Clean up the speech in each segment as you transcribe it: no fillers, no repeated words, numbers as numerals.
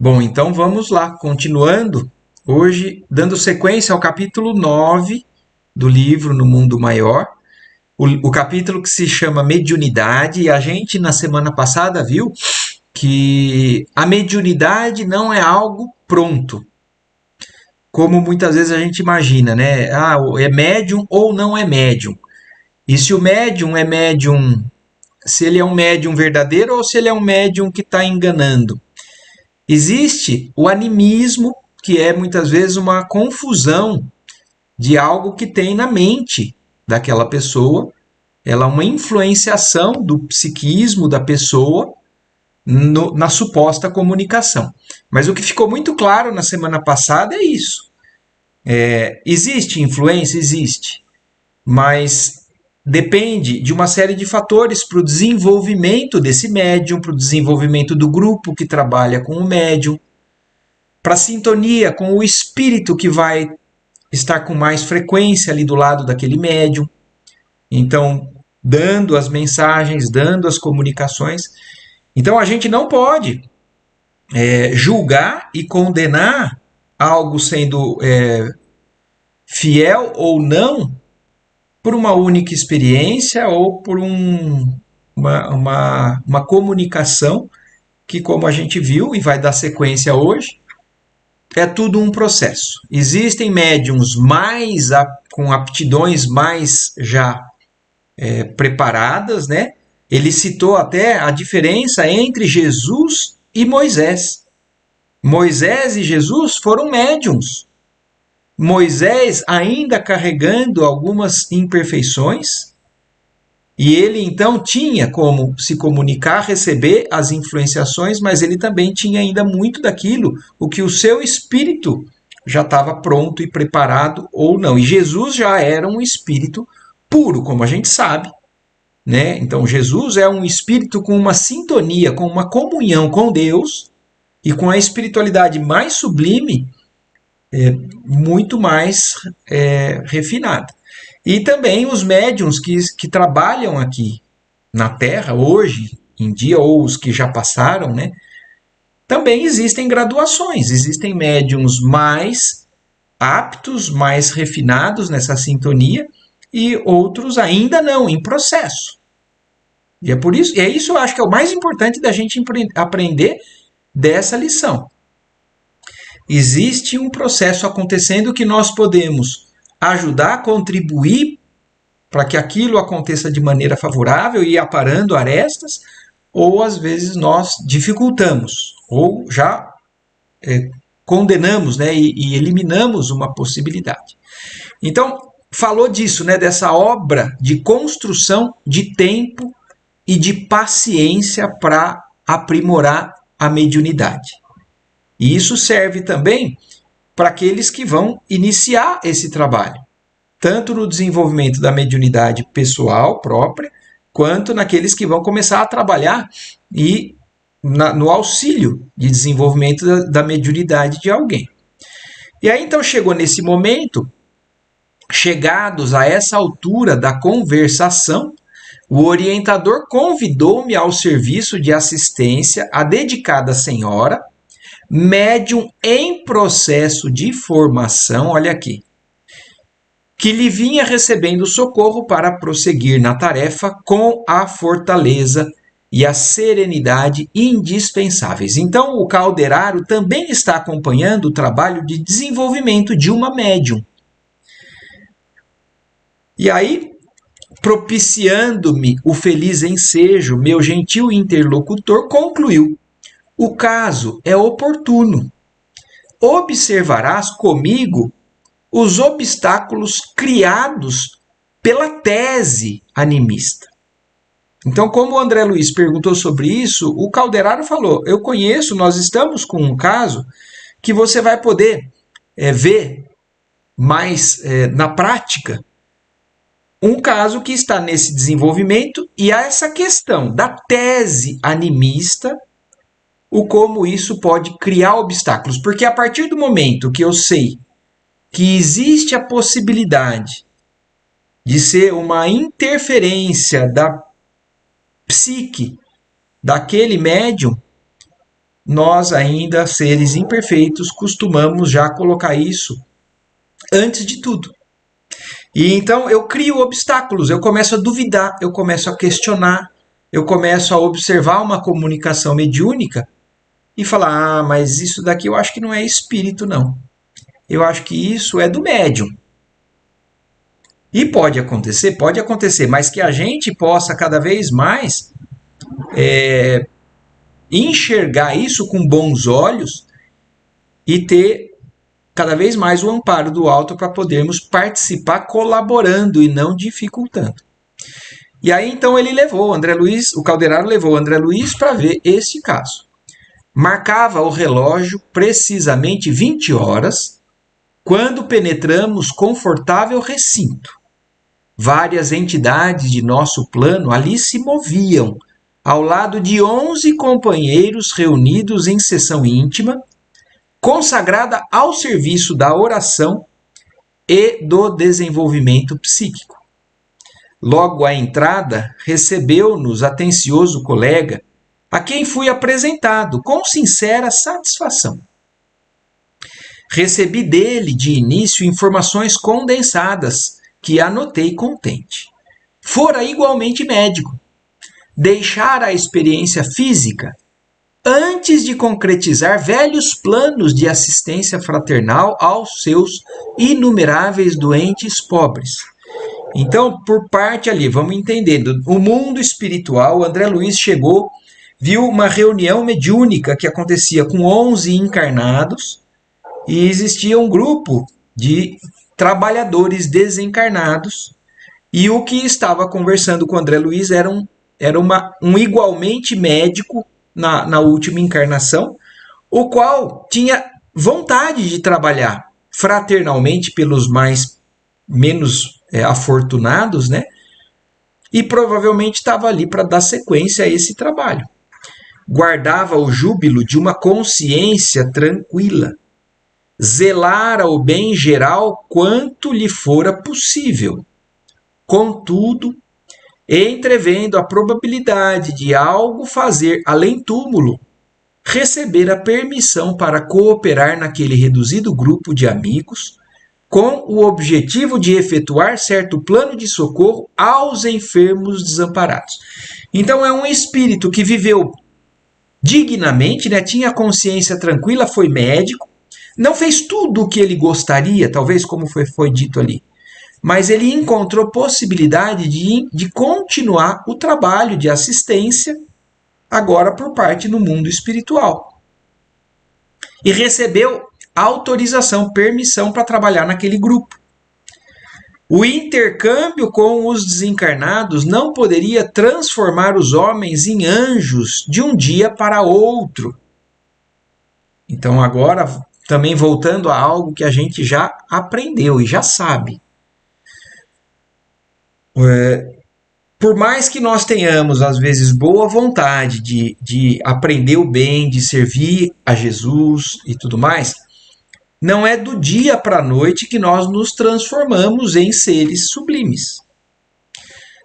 Bom, então vamos lá, continuando, hoje dando sequência ao capítulo 9 do livro No Mundo Maior, o capítulo que se chama Mediunidade, e a gente na semana passada viu que a mediunidade não é algo pronto, como muitas vezes a gente imagina, né? Ah, é médium ou não é médium. E se o médium é médium, se ele é um médium verdadeiro ou se ele é um médium que está enganando. Existe o animismo, que é muitas vezes uma confusão de algo que tem na mente daquela pessoa. Ela é uma influenciação do psiquismo da pessoa na suposta comunicação. Mas o que ficou muito claro na semana passada é isso. Existe influência? Existe. Mas depende de uma série de fatores para o desenvolvimento desse médium, para o desenvolvimento do grupo que trabalha com o médium, para sintonia com o espírito que vai estar com mais frequência ali do lado daquele médium. Então, dando as mensagens, dando as comunicações. Então, a gente não pode julgar e condenar algo sendo fiel ou não por uma única experiência ou por uma comunicação que, como a gente viu e vai dar sequência hoje, é tudo um processo. Existem médiums com aptidões mais já preparadas, né? Ele citou até a diferença entre Jesus e Moisés. Moisés e Jesus foram médiums. Moisés ainda carregando algumas imperfeições, e ele então tinha como se comunicar, receber as influenciações, mas ele também tinha ainda muito daquilo, o que o seu espírito já estava pronto e preparado ou não. E Jesus já era um espírito puro, como a gente sabe, né? Então Jesus é um espírito com uma sintonia, com uma comunhão com Deus e com a espiritualidade mais sublime, muito mais refinada. E também os médiums que trabalham aqui na Terra, hoje em dia, ou os que já passaram, né? Também existem graduações, existem médiums mais aptos, mais refinados nessa sintonia, e outros ainda não, em processo. E é por isso, e é isso eu acho que é o mais importante da gente aprender dessa lição. Existe um processo acontecendo que nós podemos ajudar, contribuir para que aquilo aconteça de maneira favorável e aparando arestas, ou às vezes nós dificultamos, ou já condenamos, né, e eliminamos uma possibilidade. Então, falou disso, né, dessa obra de construção de tempo e de paciência para aprimorar a mediunidade. E isso serve também para aqueles que vão iniciar esse trabalho, tanto no desenvolvimento da mediunidade pessoal própria, quanto naqueles que vão começar a trabalhar e no auxílio de desenvolvimento da mediunidade de alguém. E aí então chegou nesse momento, chegados a essa altura da conversação, o orientador convidou-me ao serviço de assistência à dedicada senhora, médium em processo de formação, olha aqui, que lhe vinha recebendo socorro para prosseguir na tarefa com a fortaleza e a serenidade indispensáveis. Então, o calderário também está acompanhando o trabalho de desenvolvimento de uma médium. E aí, propiciando-me o feliz ensejo, meu gentil interlocutor concluiu: o caso é oportuno. Observarás comigo os obstáculos criados pela tese animista. Então, como o André Luiz perguntou sobre isso, o Calderaro falou: eu conheço, nós estamos com um caso que você vai poder ver mais na prática, um caso que está nesse desenvolvimento, e há essa questão da tese animista, o como isso pode criar obstáculos. Porque a partir do momento que eu sei que existe a possibilidade de ser uma interferência da psique daquele médium, nós ainda, seres imperfeitos, costumamos já colocar isso antes de tudo. E então eu crio obstáculos, eu começo a duvidar, eu começo a questionar, eu começo a observar uma comunicação mediúnica e falar: ah, mas isso daqui eu acho que não é espírito, não. Eu acho que isso é do médium. E pode acontecer, mas que a gente possa cada vez mais enxergar isso com bons olhos e ter cada vez mais o amparo do alto para podermos participar colaborando e não dificultando. E aí então ele levou o André Luiz, o Calderaro levou o André Luiz para ver este caso. Marcava o relógio precisamente 20 horas quando penetramos confortável recinto. Várias entidades de nosso plano ali se moviam, ao lado de 11 companheiros reunidos em sessão íntima, consagrada ao serviço da oração e do desenvolvimento psíquico. Logo à entrada, recebeu-nos atencioso colega, a quem fui apresentado com sincera satisfação. Recebi dele, de início, informações condensadas, que anotei contente. Fora igualmente médico. Deixara a experiência física antes de concretizar velhos planos de assistência fraternal aos seus inumeráveis doentes pobres. Então, por parte ali, vamos entendendo, o mundo espiritual, o André Luiz chegou, viu uma reunião mediúnica que acontecia com 11 encarnados e existia um grupo de trabalhadores desencarnados e o que estava conversando com o André Luiz era um igualmente médico na última encarnação, o qual tinha vontade de trabalhar fraternalmente pelos menos afortunados, né? E provavelmente estava ali para dar sequência a esse trabalho. Guardava o júbilo de uma consciência tranquila. Zelara o bem geral quanto lhe fora possível. Contudo, entrevendo a probabilidade de algo fazer além túmulo, receber a permissão para cooperar naquele reduzido grupo de amigos, com o objetivo de efetuar certo plano de socorro aos enfermos desamparados. Então é um espírito que viveu dignamente, né? Tinha consciência tranquila, foi médico, não fez tudo o que ele gostaria, talvez como foi dito ali, mas ele encontrou possibilidade de continuar o trabalho de assistência agora por parte do mundo espiritual. E recebeu autorização, permissão para trabalhar naquele grupo. O intercâmbio com os desencarnados não poderia transformar os homens em anjos de um dia para outro. Então agora, também voltando a algo que a gente já aprendeu e já sabe. Por mais que nós tenhamos, às vezes, boa vontade de aprender o bem, de servir a Jesus e tudo mais, não é do dia para a noite que nós nos transformamos em seres sublimes.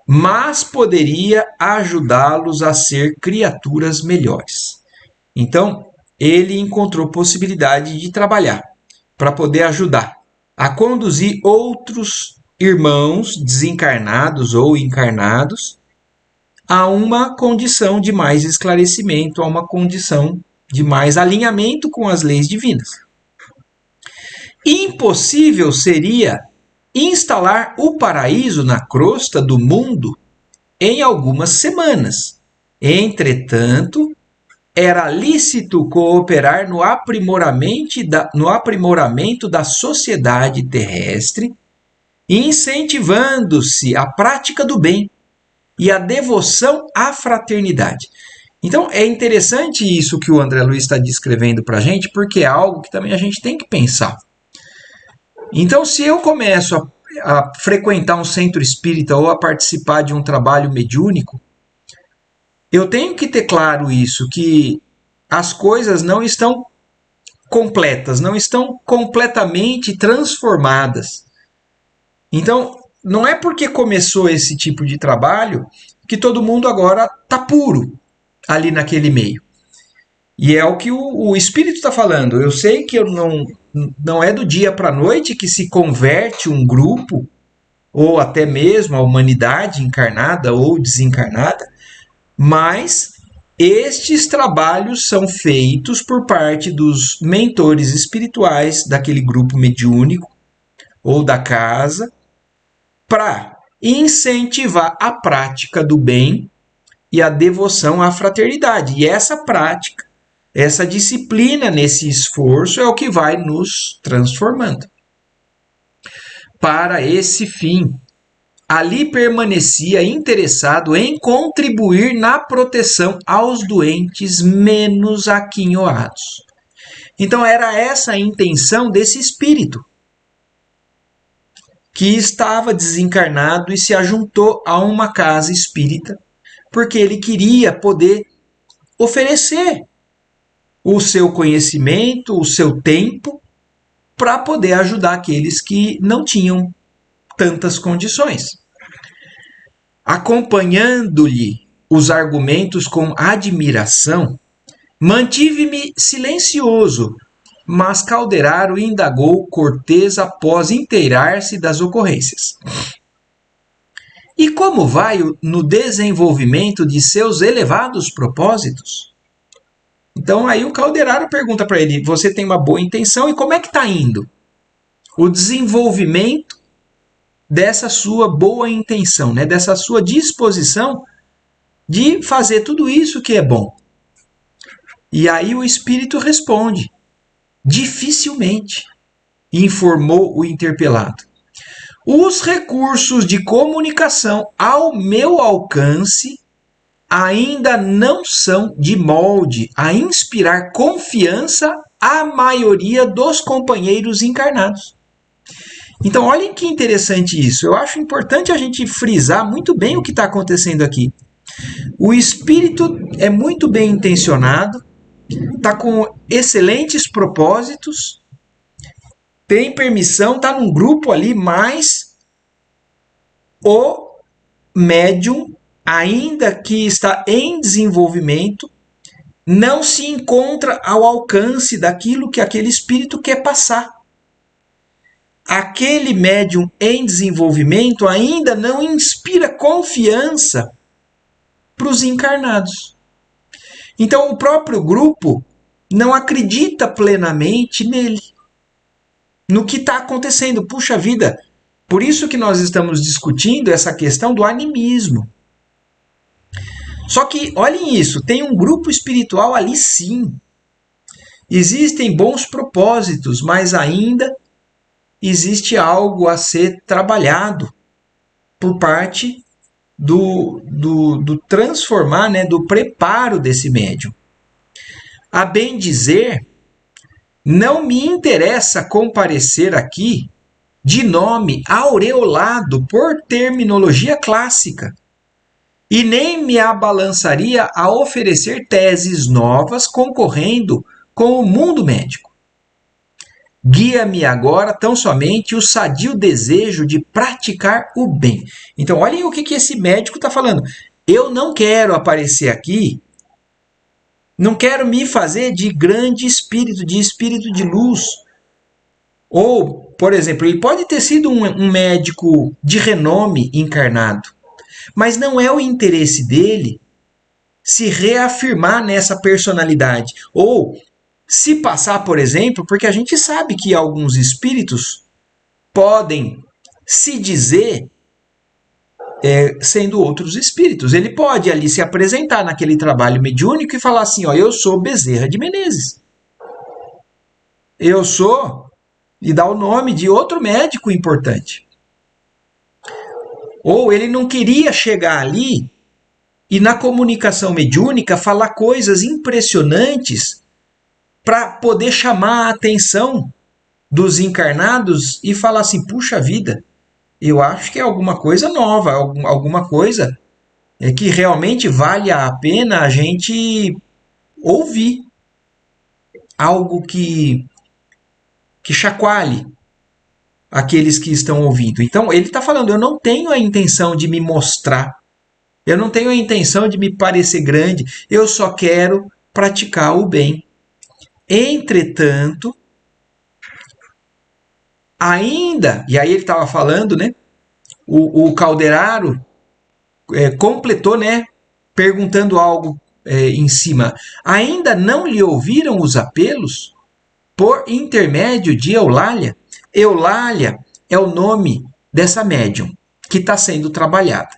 Mas poderia ajudá-los a ser criaturas melhores. Então, ele encontrou possibilidade de trabalhar para poder ajudar a conduzir outros irmãos desencarnados ou encarnados a uma condição de mais esclarecimento, a uma condição de mais alinhamento com as leis divinas. Impossível seria instalar o paraíso na crosta do mundo em algumas semanas. Entretanto, era lícito cooperar no aprimoramento da sociedade terrestre, incentivando-se a prática do bem e a devoção à fraternidade. Então é interessante isso que o André Luiz está descrevendo para a gente, porque é algo que também a gente tem que pensar. Então, se eu começo a frequentar um centro espírita ou a participar de um trabalho mediúnico, eu tenho que ter claro isso, que as coisas não estão completas, não estão completamente transformadas. Então, não é porque começou esse tipo de trabalho que todo mundo agora está puro ali naquele meio. E é o que o Espírito está falando. Eu sei que não é do dia para a noite que se converte um grupo, ou até mesmo a humanidade encarnada ou desencarnada, mas estes trabalhos são feitos por parte dos mentores espirituais daquele grupo mediúnico ou da casa para incentivar a prática do bem e a devoção à fraternidade. E essa prática, essa disciplina nesse esforço é o que vai nos transformando. Para esse fim, ali permanecia interessado em contribuir na proteção aos doentes menos aquinhoados. Então era essa a intenção desse espírito, que estava desencarnado e se ajuntou a uma casa espírita, porque ele queria poder oferecer o seu conhecimento, o seu tempo, para poder ajudar aqueles que não tinham tantas condições. Acompanhando-lhe os argumentos com admiração, mantive-me silencioso, mas Calderaro indagou Cortês após inteirar-se das ocorrências. E como vai no desenvolvimento de seus elevados propósitos? Então aí o Calderaro pergunta para ele, você tem uma boa intenção e como é que está indo? O desenvolvimento dessa sua boa intenção, né? Dessa sua disposição de fazer tudo isso que é bom. E aí o espírito responde, dificilmente, informou o interpelado. Os recursos de comunicação ao meu alcance ainda não são de molde a inspirar confiança à maioria dos companheiros encarnados. Então, olhem que interessante isso. Eu acho importante a gente frisar muito bem o que está acontecendo aqui. O espírito é muito bem intencionado, está com excelentes propósitos, tem permissão, está num grupo ali, mas o médium, ainda que está em desenvolvimento, não se encontra ao alcance daquilo que aquele espírito quer passar. Aquele médium em desenvolvimento ainda não inspira confiança para os encarnados. Então o próprio grupo não acredita plenamente nele, no que está acontecendo. Puxa vida, por isso que nós estamos discutindo essa questão do animismo. Só que, olhem isso, tem um grupo espiritual ali sim. Existem bons propósitos, mas ainda existe algo a ser trabalhado por parte do transformar, né, do preparo desse médium. A bem dizer, não me interessa comparecer aqui de nome aureolado por terminologia clássica, e nem me abalançaria a oferecer teses novas concorrendo com o mundo médico. Guia-me agora tão somente o sadio desejo de praticar o bem. Então, olhem o que esse médico está falando. Eu não quero aparecer aqui, não quero me fazer de grande espírito de luz. Ou, por exemplo, ele pode ter sido um médico de renome encarnado, mas não é o interesse dele se reafirmar nessa personalidade. Ou se passar, por exemplo, porque a gente sabe que alguns espíritos podem se dizer sendo outros espíritos. Ele pode ali se apresentar naquele trabalho mediúnico e falar assim, ó, eu sou Bezerra de Menezes. Eu sou, e dar o nome de outro médico importante. Ou ele não queria chegar ali e na comunicação mediúnica falar coisas impressionantes para poder chamar a atenção dos encarnados e falar assim, puxa vida, eu acho que é alguma coisa nova, alguma coisa que realmente vale a pena a gente ouvir. Algo que chacoalhe aqueles que estão ouvindo. Então, ele está falando, eu não tenho a intenção de me mostrar, eu não tenho a intenção de me parecer grande, eu só quero praticar o bem. Entretanto, ainda, e aí ele estava falando, né? O Calderaro completou, né? Perguntando algo em cima. Ainda não lhe ouviram os apelos por intermédio de Eulália? Eulália é o nome dessa médium que está sendo trabalhada.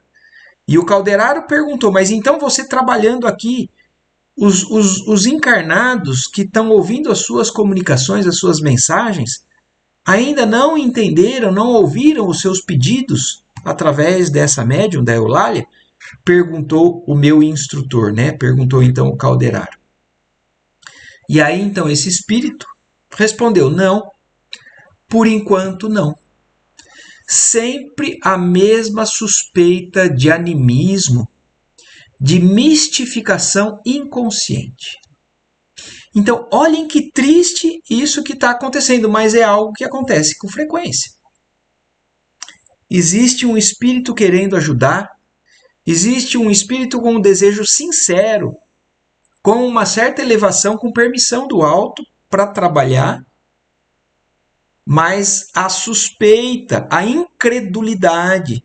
E o Calderaro perguntou, mas então você trabalhando aqui, os encarnados que estão ouvindo as suas comunicações, as suas mensagens, ainda não entenderam, não ouviram os seus pedidos através dessa médium, da Eulália? Perguntou o meu instrutor, né? Perguntou então o Calderaro. E aí então esse espírito respondeu, não, por enquanto não. Sempre a mesma suspeita de animismo, de mistificação inconsciente. Então, olhem que triste isso que está acontecendo, mas é algo que acontece com frequência. Existe um espírito querendo ajudar, existe um espírito com um desejo sincero, com uma certa elevação, com permissão do alto para trabalhar, mas a suspeita, a incredulidade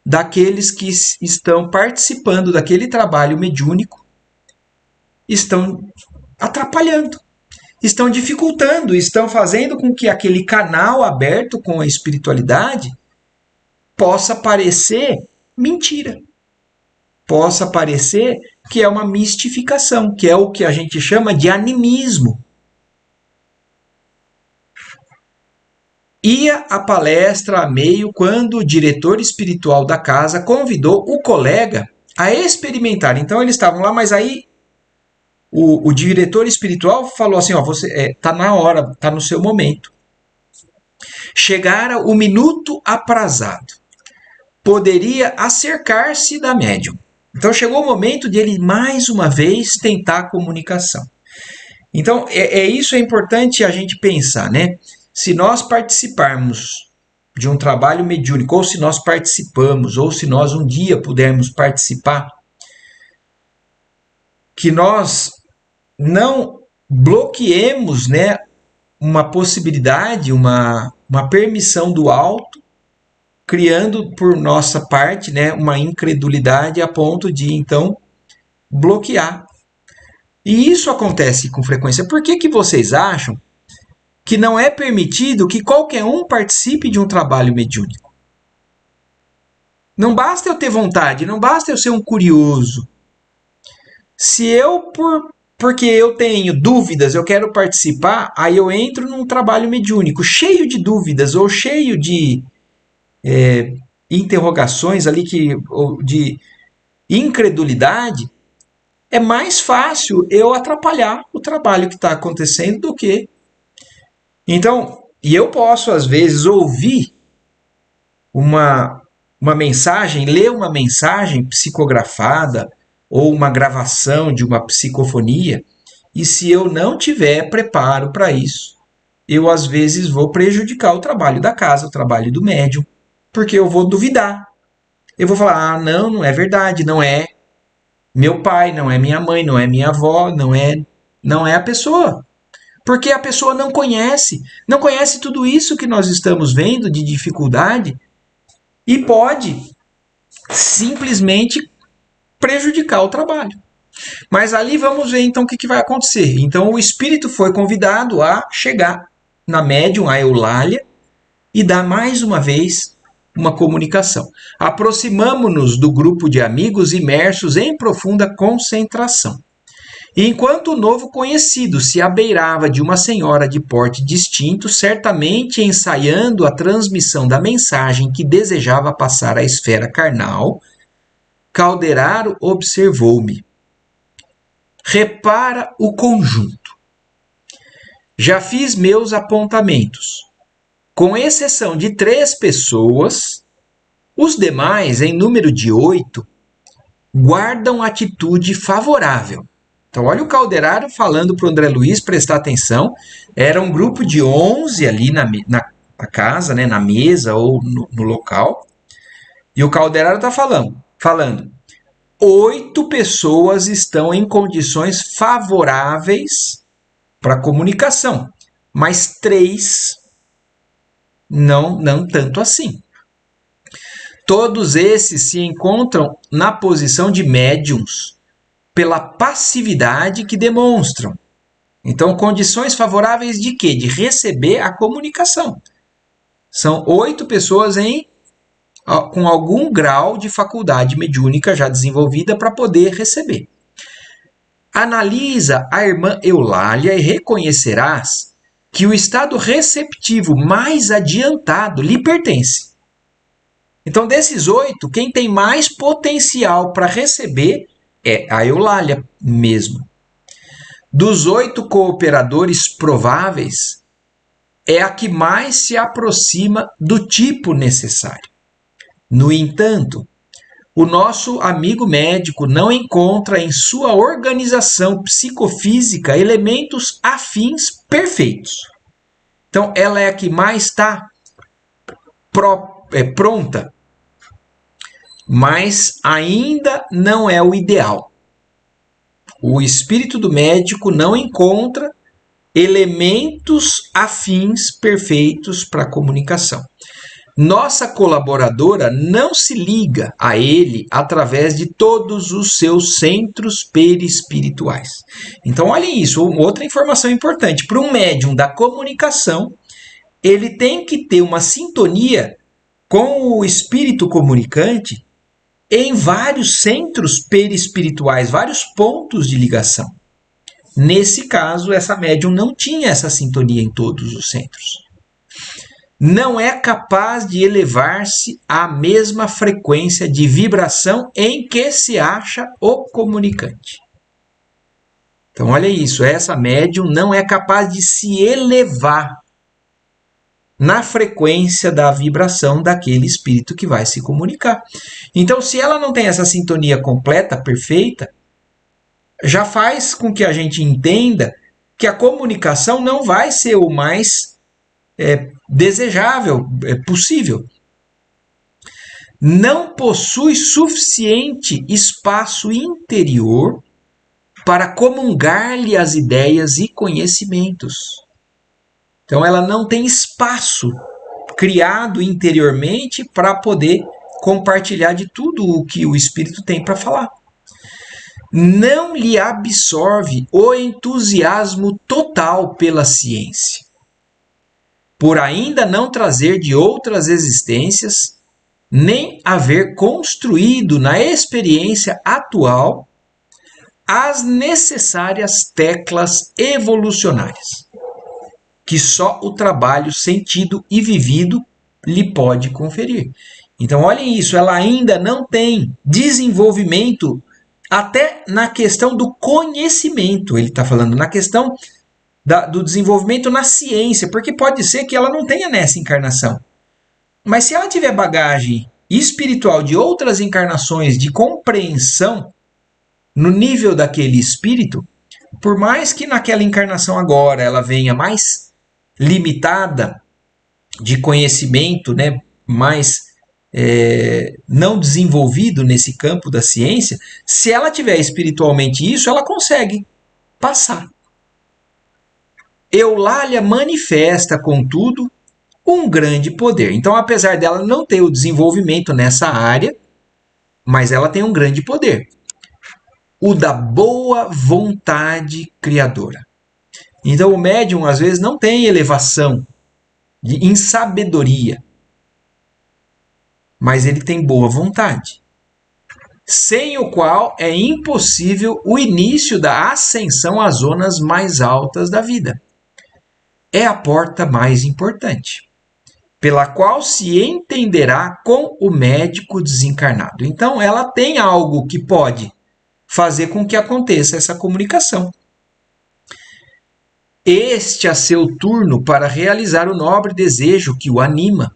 daqueles que estão participando daquele trabalho mediúnico estão atrapalhando, estão dificultando, estão fazendo com que aquele canal aberto com a espiritualidade possa parecer mentira, possa parecer que é uma mistificação, que é o que a gente chama de animismo. Ia à palestra a meio quando o diretor espiritual da casa convidou o colega a experimentar. Então eles estavam lá, mas aí o diretor espiritual falou assim, ó, você tá na hora, tá no seu momento. Chegara o minuto aprazado. Poderia acercar-se da médium. Então chegou o momento de ele mais uma vez tentar a comunicação. Então isso é importante a gente pensar, né? Se nós participarmos de um trabalho mediúnico, ou se nós participamos, ou se nós um dia pudermos participar, que nós não bloqueemos, né, uma possibilidade, uma permissão do alto, criando por nossa parte, né, uma incredulidade a ponto de, então, bloquear. E isso acontece com frequência. Por que vocês acham que não é permitido que qualquer um participe de um trabalho mediúnico? Não basta eu ter vontade, não basta eu ser um curioso. Se eu, porque eu tenho dúvidas, eu quero participar, aí eu entro num trabalho mediúnico cheio de dúvidas ou cheio de interrogações ali, ou de incredulidade, é mais fácil eu atrapalhar o trabalho que está acontecendo do que... Então, e eu posso às vezes ouvir uma mensagem, ler uma mensagem psicografada ou uma gravação de uma psicofonia, e se eu não tiver preparo para isso, eu às vezes vou prejudicar o trabalho da casa, o trabalho do médium, porque eu vou duvidar. Eu vou falar, não, não é verdade, não é meu pai, não é minha mãe, não é minha avó, não é a pessoa. Porque a pessoa não conhece tudo isso que nós estamos vendo de dificuldade e pode simplesmente prejudicar o trabalho. Mas ali vamos ver então o que vai acontecer. Então o espírito foi convidado a chegar na médium, a Eulália, e dar mais uma vez uma comunicação. Aproximamo-nos do grupo de amigos imersos em profunda concentração. E enquanto o novo conhecido se abeirava de uma senhora de porte distinto, certamente ensaiando a transmissão da mensagem que desejava passar à esfera carnal, Calderaro observou-me. Repara o conjunto. Já fiz meus apontamentos. Com exceção de 3 pessoas, os demais, em número de 8, guardam atitude favorável. Então, olha o Calderaro falando para o André Luiz prestar atenção. Era um grupo de 11 ali na casa, né, na mesa ou no local. E o Calderaro está falando. 8 pessoas estão em condições favoráveis para comunicação, mas 3 não tanto assim. Todos esses se encontram na posição de médiums pela passividade que demonstram. Então, condições favoráveis de quê? De receber a comunicação. São 8 pessoas com algum grau de faculdade mediúnica já desenvolvida para poder receber. Analisa a irmã Eulália e reconhecerás que o estado receptivo mais adiantado lhe pertence. Então, desses 8, quem tem mais potencial para receber é a Eulália mesmo. Dos 8 cooperadores prováveis, é a que mais se aproxima do tipo necessário. No entanto, o nosso amigo médico não encontra em sua organização psicofísica elementos afins perfeitos. Então, ela é a que mais está pronta, mas ainda não é o ideal. O espírito do médico não encontra elementos afins perfeitos para a comunicação. Nossa colaboradora não se liga a ele através de todos os seus centros perispirituais. Então, olhem isso, outra informação importante. Para um médium da comunicação, ele tem que ter uma sintonia com o espírito comunicante em vários centros perispirituais, vários pontos de ligação. Nesse caso, essa médium não tinha essa sintonia em todos os centros. Não é capaz de elevar-se à mesma frequência de vibração em que se acha o comunicante. Então, olha isso, essa médium não é capaz de se elevar na frequência da vibração daquele espírito que vai se comunicar. Então, se ela não tem essa sintonia completa, perfeita, já faz com que a gente entenda que a comunicação não vai ser o mais desejável, possível. Não possui suficiente espaço interior para comungar-lhe as ideias e conhecimentos. Então, ela não tem espaço criado interiormente para poder compartilhar de tudo o que o espírito tem para falar. Não lhe absorve o entusiasmo total pela ciência, por ainda não trazer de outras existências, nem haver construído na experiência atual as necessárias teclas evolucionárias, que só o trabalho sentido e vivido lhe pode conferir. Então, olhem isso, ela ainda não tem desenvolvimento até na questão do conhecimento, ele está falando, na questão do desenvolvimento na ciência, porque pode ser que ela não tenha nessa encarnação. Mas se ela tiver bagagem espiritual de outras encarnações, de compreensão no nível daquele espírito, por mais que naquela encarnação agora ela venha mais limitada de conhecimento, né, mais não desenvolvido nesse campo da ciência, se ela tiver espiritualmente isso, ela consegue passar. Eulália manifesta, contudo, um grande poder. Então, apesar dela não ter o desenvolvimento nessa área, mas ela tem um grande poder. O da boa vontade criadora. Então, o médium, às vezes, não tem elevação em sabedoria, mas ele tem boa vontade, sem o qual é impossível o início da ascensão às zonas mais altas da vida. É a porta mais importante, pela qual se entenderá com o médico desencarnado. Então, ela tem algo que pode fazer com que aconteça essa comunicação. Este a seu turno para realizar o nobre desejo que o anima,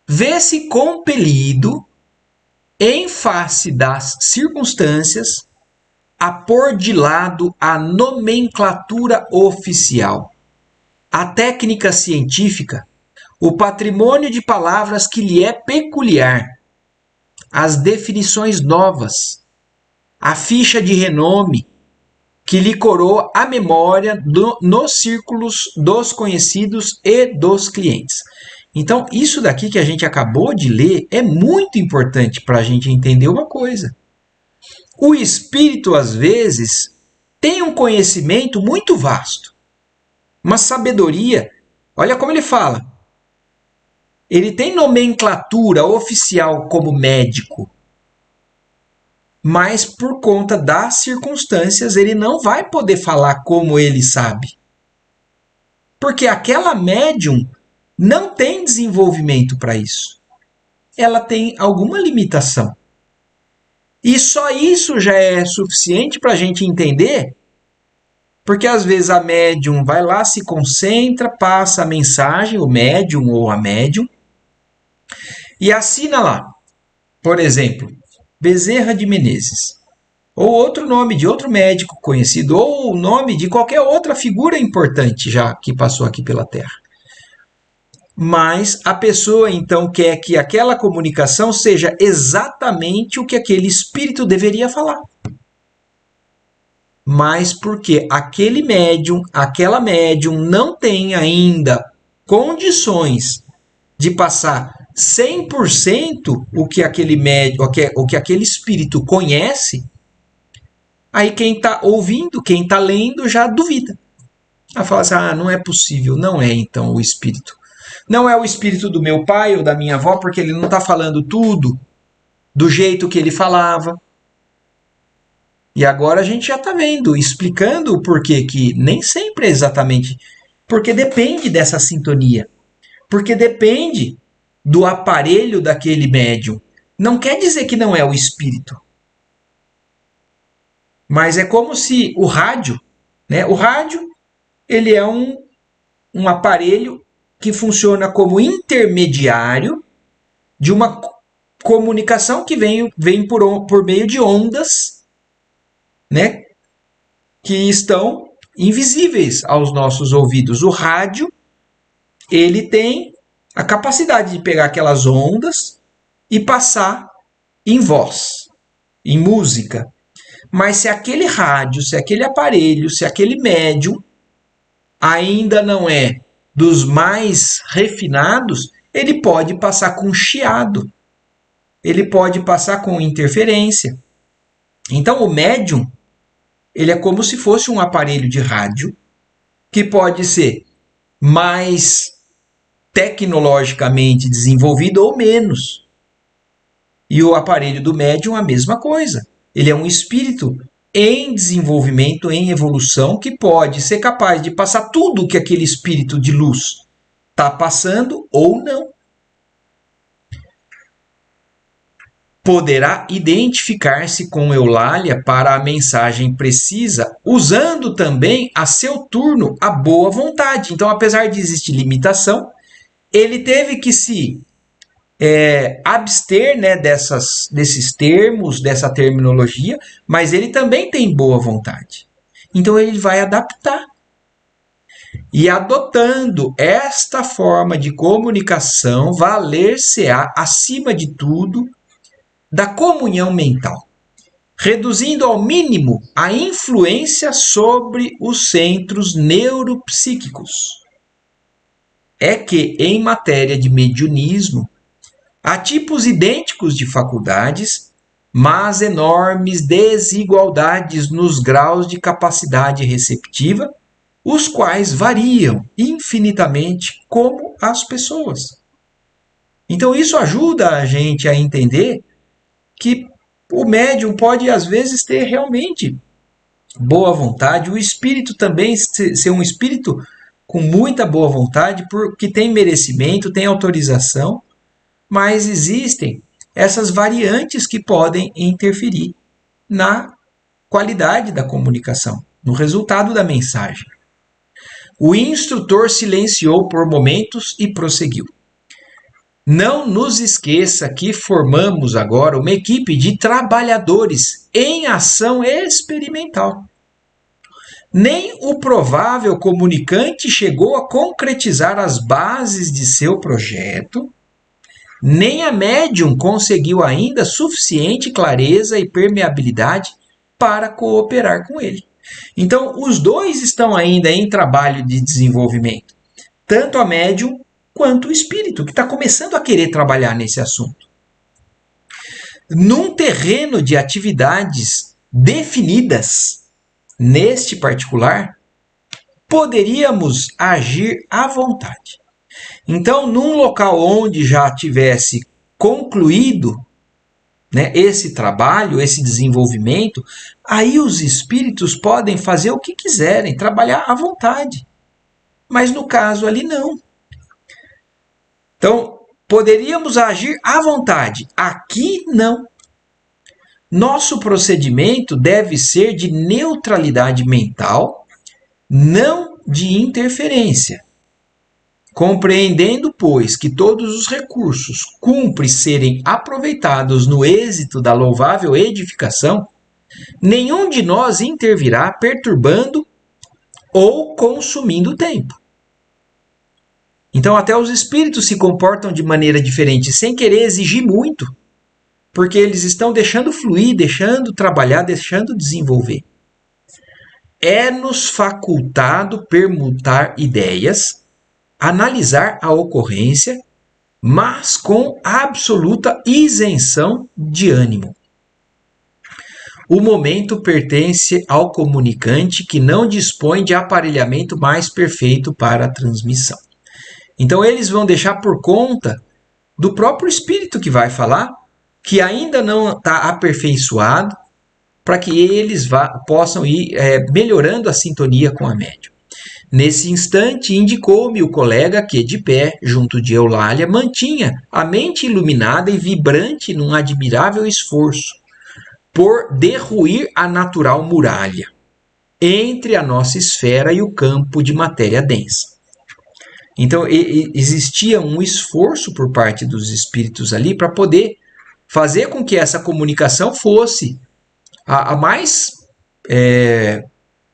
vê-se compelido, em face das circunstâncias, a pôr de lado a nomenclatura oficial, a técnica científica, o patrimônio de palavras que lhe é peculiar, as definições novas, a ficha de renome que lhe coroa a memória nos círculos dos conhecidos e dos clientes. Então, isso daqui que a gente acabou de ler é muito importante para a gente entender uma coisa. O espírito, às vezes, tem um conhecimento muito vasto, uma sabedoria. Olha como ele fala. Ele tem nomenclatura oficial como médico, mas por conta das circunstâncias ele não vai poder falar como ele sabe. Porque aquela médium não tem desenvolvimento para isso. Ela tem alguma limitação. E só isso já é suficiente para a gente entender, porque às vezes a médium vai lá, se concentra, passa a mensagem, o médium ou a médium, e assina lá, por exemplo, Bezerra de Menezes, ou outro nome de outro médico conhecido, ou o nome de qualquer outra figura importante já que passou aqui pela Terra. Mas a pessoa então quer que aquela comunicação seja exatamente o que aquele espírito deveria falar. Mas porque aquele médium, aquela médium não tem ainda condições de passar 100% o que aquele médium, o que aquele espírito conhece, aí quem está ouvindo, quem está lendo já duvida. Ela fala assim, não é possível, não é então o espírito. Não é o espírito do meu pai ou da minha avó, porque ele não está falando tudo do jeito que ele falava. E agora a gente já está vendo, explicando o porquê que nem sempre é exatamente. Porque depende dessa sintonia. Porque depende do aparelho daquele médium. Não quer dizer que não é o espírito. Mas é como se o rádio, né? O rádio, ele é um aparelho que funciona como intermediário de uma comunicação que vem por meio de ondas, né, que estão invisíveis aos nossos ouvidos. O rádio, ele tem a capacidade de pegar aquelas ondas e passar em voz, em música. Mas se aquele rádio, se aquele aparelho, se aquele médium ainda não é dos mais refinados, ele pode passar com chiado, ele pode passar com interferência. Então o médium, ele é como se fosse um aparelho de rádio que pode ser mais tecnologicamente desenvolvido ou menos. E o aparelho do médium a mesma coisa. Ele é um espírito em desenvolvimento, em evolução, que pode ser capaz de passar tudo o que aquele espírito de luz está passando ou não. Poderá identificar-se com Eulália para a mensagem precisa, usando também a seu turno a boa vontade. Então, apesar de existir limitação, ele teve que se abster, né, desses termos, dessa terminologia, mas ele também tem boa vontade. Então ele vai adaptar. E adotando esta forma de comunicação, valer-se-á, acima de tudo, da comunhão mental, reduzindo ao mínimo a influência sobre os centros neuropsíquicos. É que, em matéria de mediunismo, há tipos idênticos de faculdades, mas enormes desigualdades nos graus de capacidade receptiva, os quais variam infinitamente como as pessoas. Então isso ajuda a gente a entender que o médium pode, às vezes, ter realmente boa vontade, o espírito também ser um espírito com muita boa vontade, porque tem merecimento, tem autorização, mas existem essas variantes que podem interferir na qualidade da comunicação, no resultado da mensagem. O instrutor silenciou por momentos e prosseguiu. Não nos esqueça que formamos agora uma equipe de trabalhadores em ação experimental. Nem o provável comunicante chegou a concretizar as bases de seu projeto, nem a médium conseguiu ainda suficiente clareza e permeabilidade para cooperar com ele. Então, os dois estão ainda em trabalho de desenvolvimento, tanto a médium quanto o espírito, que está começando a querer trabalhar nesse assunto. Num terreno de atividades definidas, neste particular, poderíamos agir à vontade. Então, num local onde já tivesse concluído, né, esse trabalho, esse desenvolvimento, aí os espíritos podem fazer o que quiserem, trabalhar à vontade. Mas no caso ali, não. Então, poderíamos agir à vontade. Aqui, não. Nosso procedimento deve ser de neutralidade mental, não de interferência. Compreendendo, pois, que todos os recursos cumpre serem aproveitados no êxito da louvável edificação, nenhum de nós intervirá perturbando ou consumindo tempo. Então, até os espíritos se comportam de maneira diferente, sem querer exigir muito, porque eles estão deixando fluir, deixando trabalhar, deixando desenvolver. É-nos facultado permutar ideias, analisar a ocorrência, mas com absoluta isenção de ânimo. O momento pertence ao comunicante que não dispõe de aparelhamento mais perfeito para a transmissão. Então eles vão deixar por conta do próprio espírito que vai falar, que ainda não está aperfeiçoado, para que eles possam ir melhorando a sintonia com a médium. Nesse instante, indicou-me o colega que, de pé, junto de Eulália, mantinha a mente iluminada e vibrante num admirável esforço por derruir a natural muralha entre a nossa esfera e o campo de matéria densa. Então, existia um esforço por parte dos espíritos ali para poder fazer com que essa comunicação fosse a mais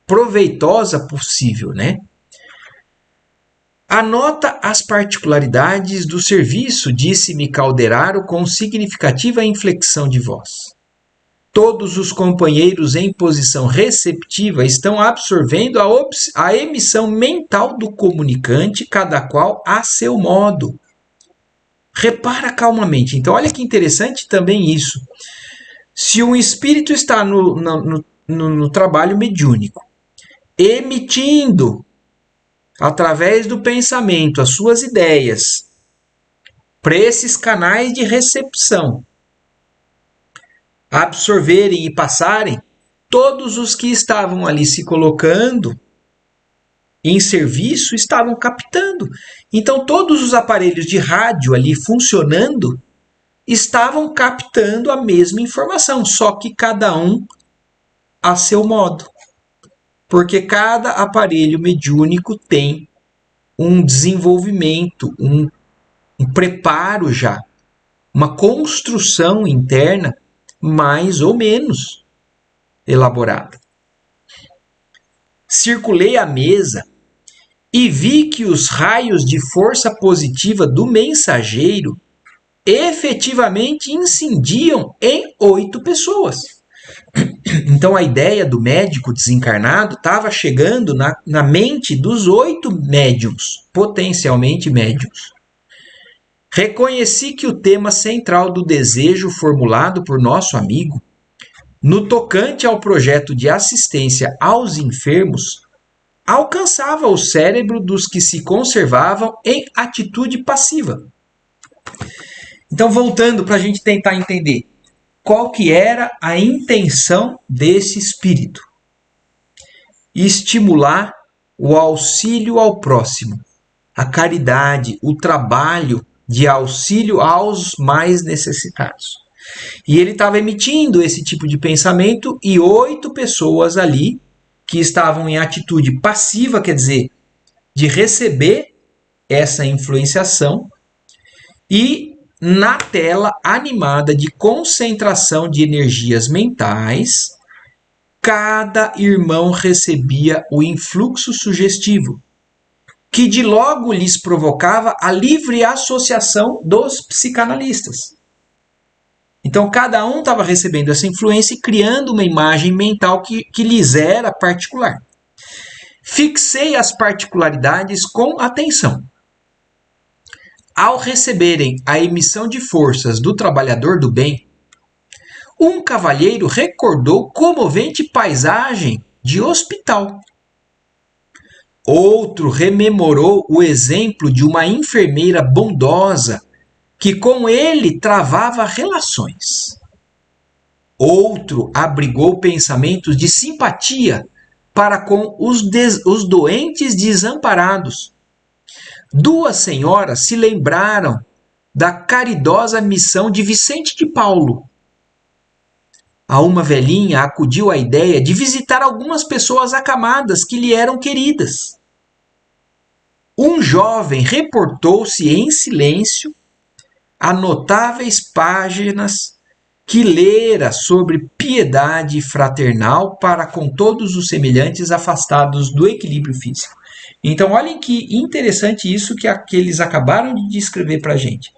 proveitosa possível, né? Anota as particularidades do serviço, disse-me Calderaro com significativa inflexão de voz. Todos os companheiros em posição receptiva estão absorvendo a emissão mental do comunicante, cada qual a seu modo. Repara calmamente. Então, olha que interessante também isso. Se um espírito está no trabalho mediúnico, emitindo, através do pensamento, as suas ideias, para esses canais de recepção absorverem e passarem, todos os que estavam ali se colocando em serviço estavam captando. Então, todos os aparelhos de rádio ali funcionando estavam captando a mesma informação, só que cada um a seu modo. Porque cada aparelho mediúnico tem um desenvolvimento, um preparo já, uma construção interna mais ou menos elaborada. Circulei a mesa e vi que os raios de força positiva do mensageiro efetivamente incendiam em 8 pessoas. Então a ideia do médico desencarnado estava chegando na mente dos 8 médiums, potencialmente médiums. Reconheci que o tema central do desejo formulado por nosso amigo, no tocante ao projeto de assistência aos enfermos, alcançava o cérebro dos que se conservavam em atitude passiva. Então, voltando para a gente tentar entender qual que era a intenção desse espírito. Estimular o auxílio ao próximo, a caridade, o trabalho de auxílio aos mais necessitados. E ele estava emitindo esse tipo de pensamento e 8 pessoas ali que estavam em atitude passiva, quer dizer, de receber essa influenciação, e na tela animada de concentração de energias mentais, cada irmão recebia o influxo sugestivo, que de logo lhes provocava a livre associação dos psicanalistas. Então, cada um estava recebendo essa influência e criando uma imagem mental que lhes era particular. Fixei as particularidades com atenção. Ao receberem a emissão de forças do trabalhador do bem, um cavalheiro recordou comovente paisagem de hospital. Outro rememorou o exemplo de uma enfermeira bondosa que com ele travava relações. Outro abrigou pensamentos de simpatia para com os doentes desamparados. Duas senhoras se lembraram da caridosa missão de Vicente de Paulo. A uma velhinha acudiu a ideia de visitar algumas pessoas acamadas que lhe eram queridas. Um jovem reportou-se em silêncio a notáveis páginas que lera sobre piedade fraternal para com todos os semelhantes afastados do equilíbrio físico. Então, olhem que interessante isso que eles acabaram de descrever para a gente.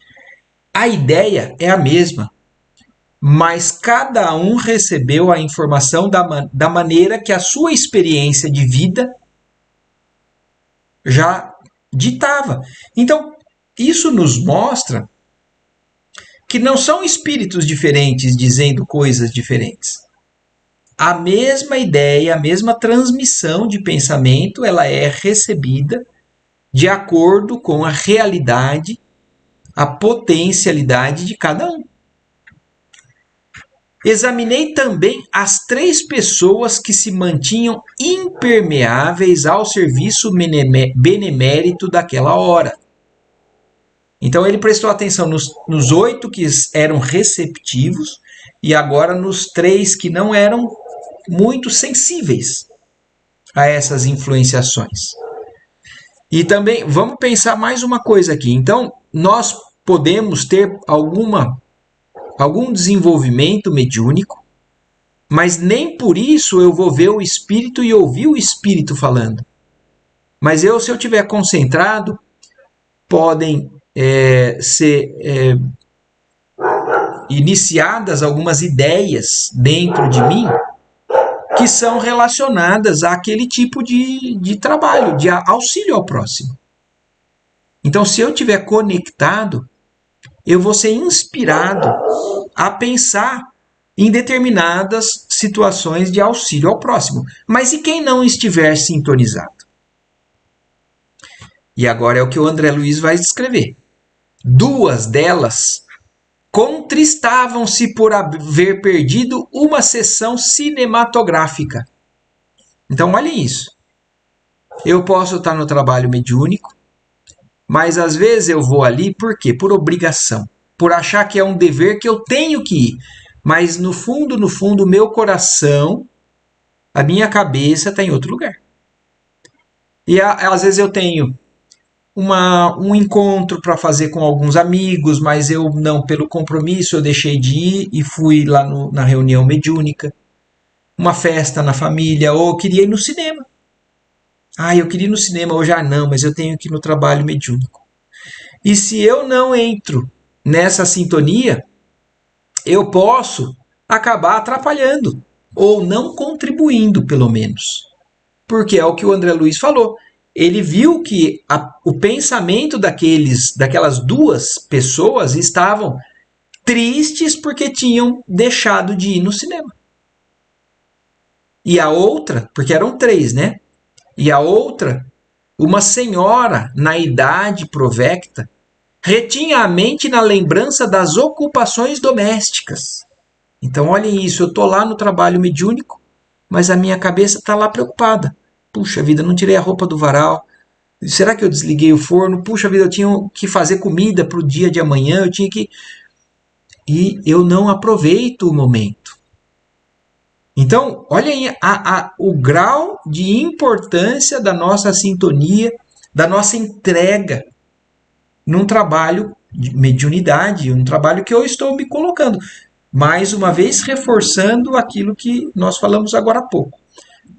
A ideia é a mesma, mas cada um recebeu a informação da maneira que a sua experiência de vida já ditava. Então, isso nos mostra que não são espíritos diferentes dizendo coisas diferentes. A mesma ideia, a mesma transmissão de pensamento, ela é recebida de acordo com a realidade, a potencialidade de cada um. Examinei também as 3 pessoas que se mantinham impermeáveis ao serviço benemérito daquela hora. Então ele prestou atenção nos 8 que eram receptivos e agora nos 3 que não eram muito sensíveis a essas influenciações. E também vamos pensar mais uma coisa aqui. Então nós podemos ter algum desenvolvimento mediúnico, mas nem por isso eu vou ver o espírito e ouvir o espírito falando. Mas se eu estiver concentrado, podem ser iniciadas algumas ideias dentro de mim que são relacionadas àquele tipo de trabalho, de auxílio ao próximo. Então, se eu estiver conectado, eu vou ser inspirado a pensar em determinadas situações de auxílio ao próximo. Mas e quem não estiver sintonizado? E agora é o que o André Luiz vai descrever. 2 delas contristavam-se por haver perdido uma sessão cinematográfica. Então, olhem isso. Eu posso estar no trabalho mediúnico, mas às vezes eu vou ali por quê? Por obrigação. Por achar que é um dever que eu tenho que ir. Mas no fundo, o meu coração, a minha cabeça está em outro lugar. E às vezes eu tenho um encontro para fazer com alguns amigos, mas eu não, pelo compromisso, eu deixei de ir e fui lá na reunião mediúnica. Uma festa na família, ou eu queria ir no cinema. Eu queria ir no cinema hoje, não, mas eu tenho que ir no trabalho mediúnico. E se eu não entro nessa sintonia, eu posso acabar atrapalhando, ou não contribuindo, pelo menos. Porque é o que o André Luiz falou. Ele viu que o pensamento daquelas 2 pessoas estavam tristes porque tinham deixado de ir no cinema. E a outra, porque eram 3, né? E a outra, uma senhora na idade provecta, retinha a mente na lembrança das ocupações domésticas. Então, olhem isso, eu estou lá no trabalho mediúnico, mas a minha cabeça está lá preocupada. Puxa vida, não tirei a roupa do varal. Será que eu desliguei o forno? Puxa vida, eu tinha que fazer comida para o dia de amanhã, eu tinha que... E eu não aproveito o momento. Então, olhem o grau de importância da nossa sintonia, da nossa entrega num trabalho de mediunidade, um trabalho que eu estou me colocando. Mais uma vez, reforçando aquilo que nós falamos agora há pouco.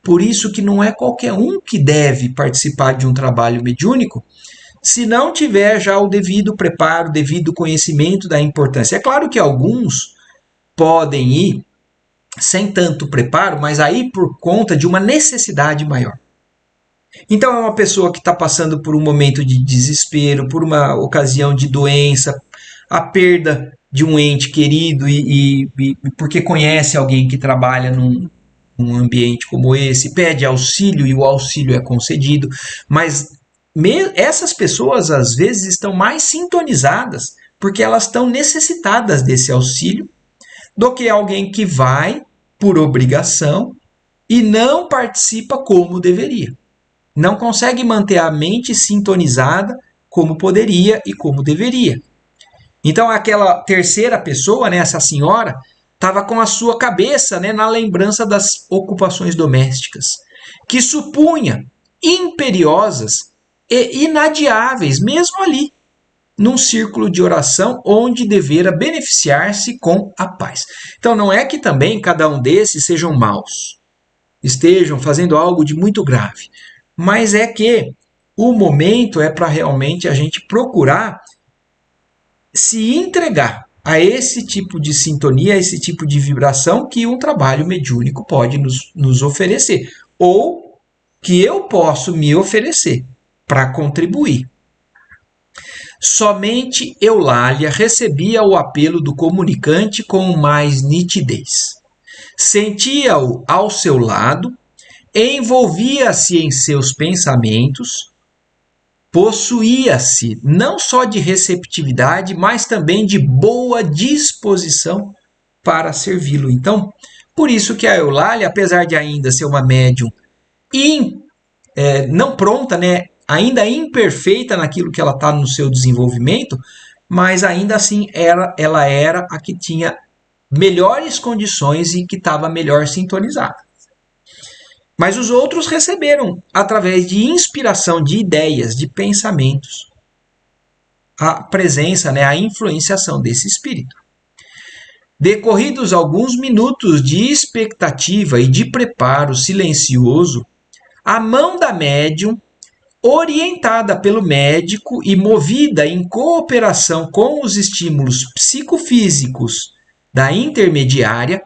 Por isso que não é qualquer um que deve participar de um trabalho mediúnico se não tiver já o devido preparo, o devido conhecimento da importância. É claro que alguns podem ir sem tanto preparo, mas aí por conta de uma necessidade maior. Então é uma pessoa que está passando por um momento de desespero, por uma ocasião de doença, a perda de um ente querido e porque conhece alguém que trabalha num ambiente como esse, pede auxílio e o auxílio é concedido, mas essas pessoas às vezes estão mais sintonizadas porque elas estão necessitadas desse auxílio do que alguém que vai por obrigação e não participa como deveria. Não consegue manter a mente sintonizada como poderia e como deveria. Então aquela terceira pessoa, né, essa senhora, estava com a sua cabeça, né, na lembrança das ocupações domésticas, que supunha imperiosas e inadiáveis, mesmo ali, num círculo de oração onde devera beneficiar-se com a paz. Então não é que também cada um desses sejam maus, estejam fazendo algo de muito grave, mas é que o momento é para realmente a gente procurar se entregar a esse tipo de sintonia, a esse tipo de vibração que um trabalho mediúnico pode nos oferecer, ou que eu posso me oferecer para contribuir. Somente Eulália recebia o apelo do comunicante com mais nitidez. Sentia-o ao seu lado, envolvia-se em seus pensamentos, possuía-se não só de receptividade, mas também de boa disposição para servi-lo. Então, por isso que a Eulália, apesar de ainda ser uma médium não pronta, né, ainda imperfeita naquilo que ela está no seu desenvolvimento, mas ainda assim ela era a que tinha melhores condições e que estava melhor sintonizada. Mas os outros receberam, através de inspiração de ideias, de pensamentos, a presença, né, a influenciação desse espírito. Decorridos alguns minutos de expectativa e de preparo silencioso, a mão da médium, orientada pelo médico e movida em cooperação com os estímulos psicofísicos da intermediária,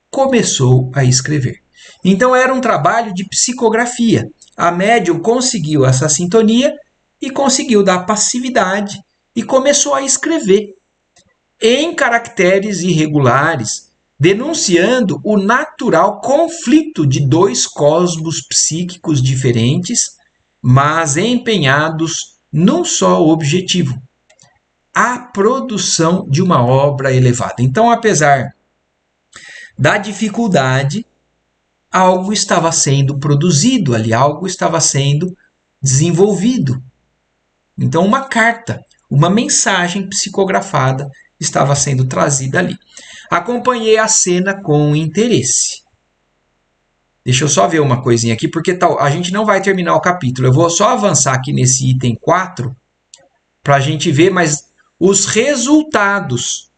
começou a escrever. Então era um trabalho de psicografia. A médium conseguiu essa sintonia e conseguiu dar passividade e começou a escrever em caracteres irregulares, denunciando o natural conflito de dois cosmos psíquicos diferentes, mas empenhados num só objetivo: a produção de uma obra elevada. Então, apesar da dificuldade, algo estava sendo produzido ali, algo estava sendo desenvolvido. Então, uma carta, uma mensagem psicografada estava sendo trazida ali. Acompanhei a cena com interesse. Deixa eu só ver uma coisinha aqui, porque a gente não vai terminar o capítulo. Eu vou só avançar aqui nesse item 4 para a gente ver, mas os resultados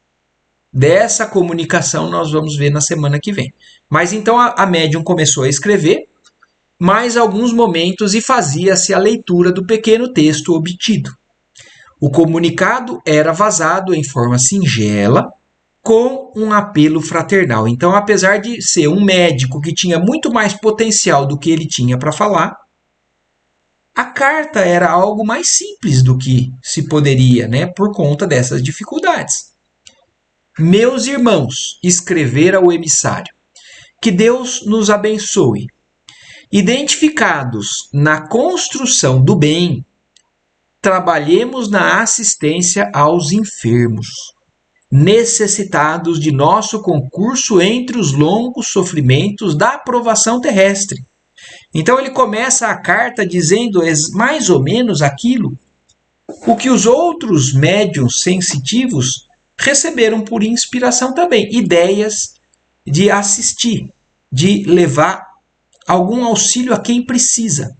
dessa comunicação nós vamos ver na semana que vem. Mas então a médium começou a escrever mais alguns momentos e fazia-se a leitura do pequeno texto obtido. O comunicado era vazado em forma singela, com um apelo fraternal. Então, apesar de ser um médico que tinha muito mais potencial do que ele tinha para falar, a carta era algo mais simples do que se poderia, né, por conta dessas dificuldades. Meus irmãos, escrevera o emissário, que Deus nos abençoe. Identificados na construção do bem, trabalhemos na assistência aos enfermos, necessitados de nosso concurso entre os longos sofrimentos da aprovação terrestre. Então ele começa a carta dizendo mais ou menos aquilo o que os outros médiuns sensitivos receberam por inspiração também, ideias de assistir, de levar algum auxílio a quem precisa.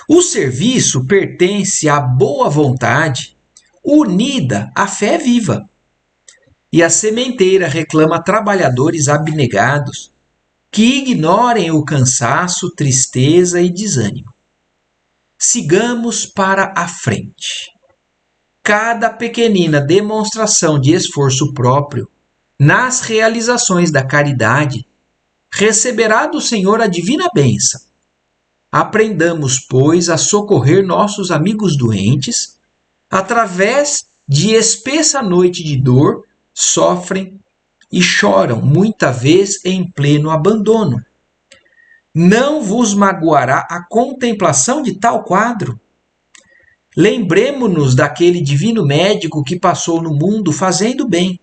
O serviço pertence à boa vontade unida à fé viva. E a sementeira reclama trabalhadores abnegados que ignorem o cansaço, tristeza e desânimo. Sigamos para a frente. Cada pequenina demonstração de esforço próprio nas realizações da caridade, receberá do Senhor a divina bênção. Aprendamos, pois, a socorrer nossos amigos doentes, através de espessa noite de dor, sofrem e choram, muita vez em pleno abandono. Não vos magoará a contemplação de tal quadro? Lembremo-nos daquele divino médico que passou no mundo fazendo bem.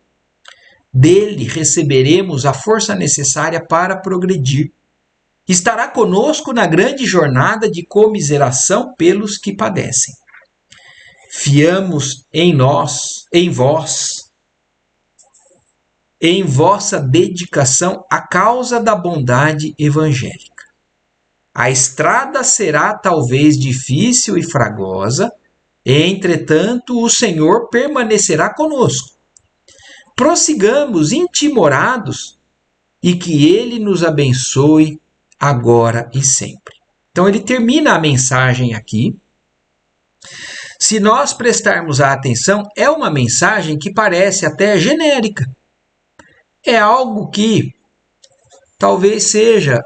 Dele receberemos a força necessária para progredir. Estará conosco na grande jornada de comiseração pelos que padecem. Fiamos em nós, em vossa dedicação à causa da bondade evangélica. A estrada será talvez difícil e fragosa, entretanto o Senhor permanecerá conosco. Prossigamos intimorados e que Ele nos abençoe agora e sempre. Então ele termina a mensagem aqui. Se nós prestarmos a atenção, é uma mensagem que parece até genérica. É algo que talvez seja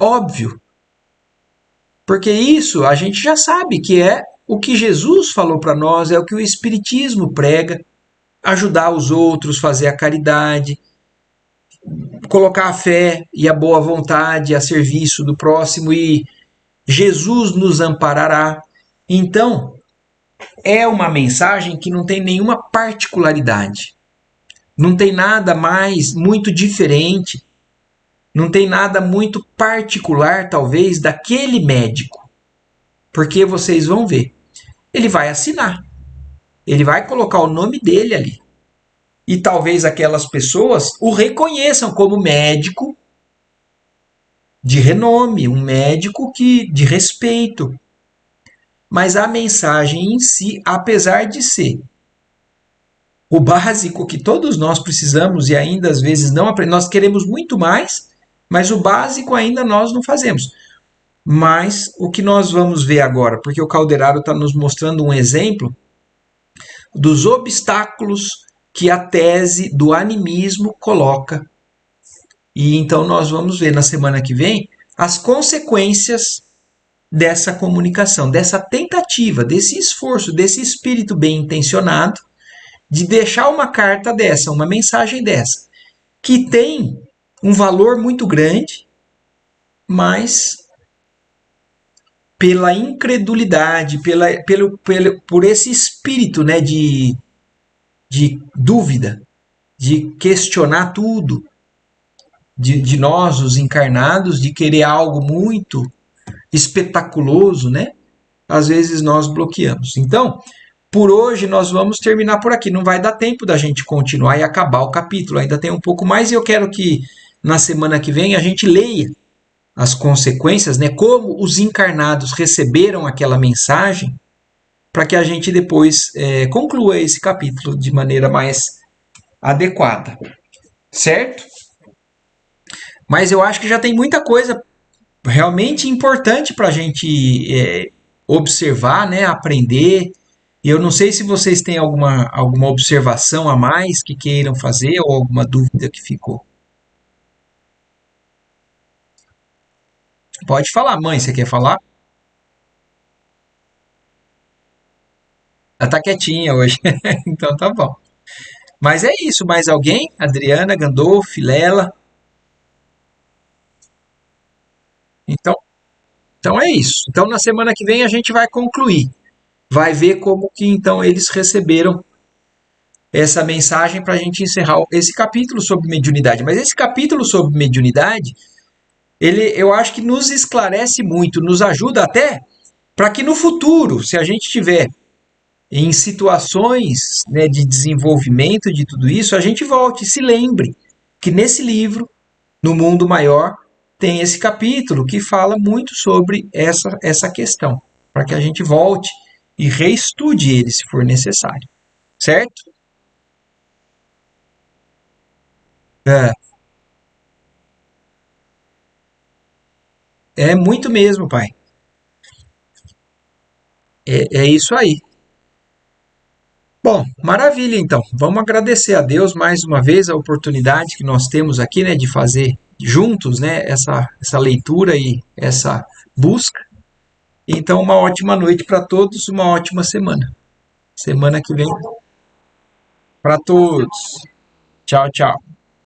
óbvio, porque isso a gente já sabe que é o que Jesus falou para nós, é o que o Espiritismo prega, ajudar os outros, fazer a caridade, colocar a fé e a boa vontade a serviço do próximo e Jesus nos amparará. Então, é uma mensagem que não tem nenhuma particularidade, não tem nada mais muito diferente, não tem nada muito particular, talvez, daquele médico. Porque vocês vão ver, ele vai assinar, ele vai colocar o nome dele ali. E talvez aquelas pessoas o reconheçam como médico de renome, um médico de respeito. Mas a mensagem em si, apesar de ser o básico que todos nós precisamos e ainda às vezes não aprendemos, nós queremos muito mais, mas o básico ainda nós não fazemos. Mas o que nós vamos ver agora, porque o Calderaro está nos mostrando um exemplo dos obstáculos que a tese do animismo coloca. E então nós vamos ver na semana que vem as consequências dessa comunicação, dessa tentativa, desse esforço, desse espírito bem intencionado de deixar uma carta dessa, uma mensagem dessa, que tem um valor muito grande, mas pela incredulidade, por esse espírito, né, de dúvida, de questionar tudo, de nós, os encarnados, de querer algo muito espetaculoso, né? Às vezes nós bloqueamos. Então, por hoje nós vamos terminar por aqui. Não vai dar tempo da gente continuar e acabar o capítulo. Ainda tem um pouco mais e eu quero que na semana que vem a gente leia as consequências, né? Como os encarnados receberam aquela mensagem, para que a gente depois conclua esse capítulo de maneira mais adequada, certo? Mas eu acho que já tem muita coisa realmente importante para a gente observar, né? Aprender. E eu não sei se vocês têm alguma observação a mais que queiram fazer ou alguma dúvida que ficou. Pode falar, mãe, você quer falar? Ela tá quietinha hoje. Então tá bom. Mas é isso, mais alguém? Adriana, Gandolf, Lela. Então, então é isso. Então na semana que vem a gente vai concluir. Vai ver como que então eles receberam essa mensagem para a gente encerrar esse capítulo sobre mediunidade. Mas esse capítulo sobre mediunidade, eu acho que nos esclarece muito, nos ajuda até para que no futuro, se a gente tiver em situações, né, de desenvolvimento de tudo isso, a gente volte e se lembre que nesse livro, No Mundo Maior, tem esse capítulo que fala muito sobre essa questão, para que a gente volte e reestude ele se for necessário, certo? É, é muito mesmo, pai. É isso aí. Bom, maravilha então. Vamos agradecer a Deus mais uma vez a oportunidade que nós temos aqui, né, de fazer juntos, né, essa leitura e essa busca. Então, uma ótima noite para todos, uma ótima semana. Semana que vem para todos. Tchau, tchau.